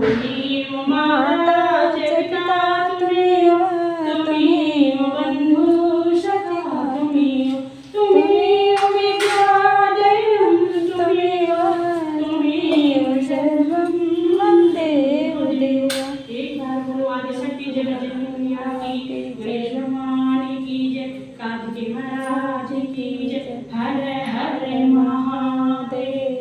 तुम्ही माता जगता तुम्ही बंधू सखा तुम्ही विद्या दैवम तुम्ही सर्वं देव देवा। एक बार बोलो आदिशक्ति जगत जननी की जय, मानी की जय, कार्तिकेय महाराज की जय। हर हर महादेव।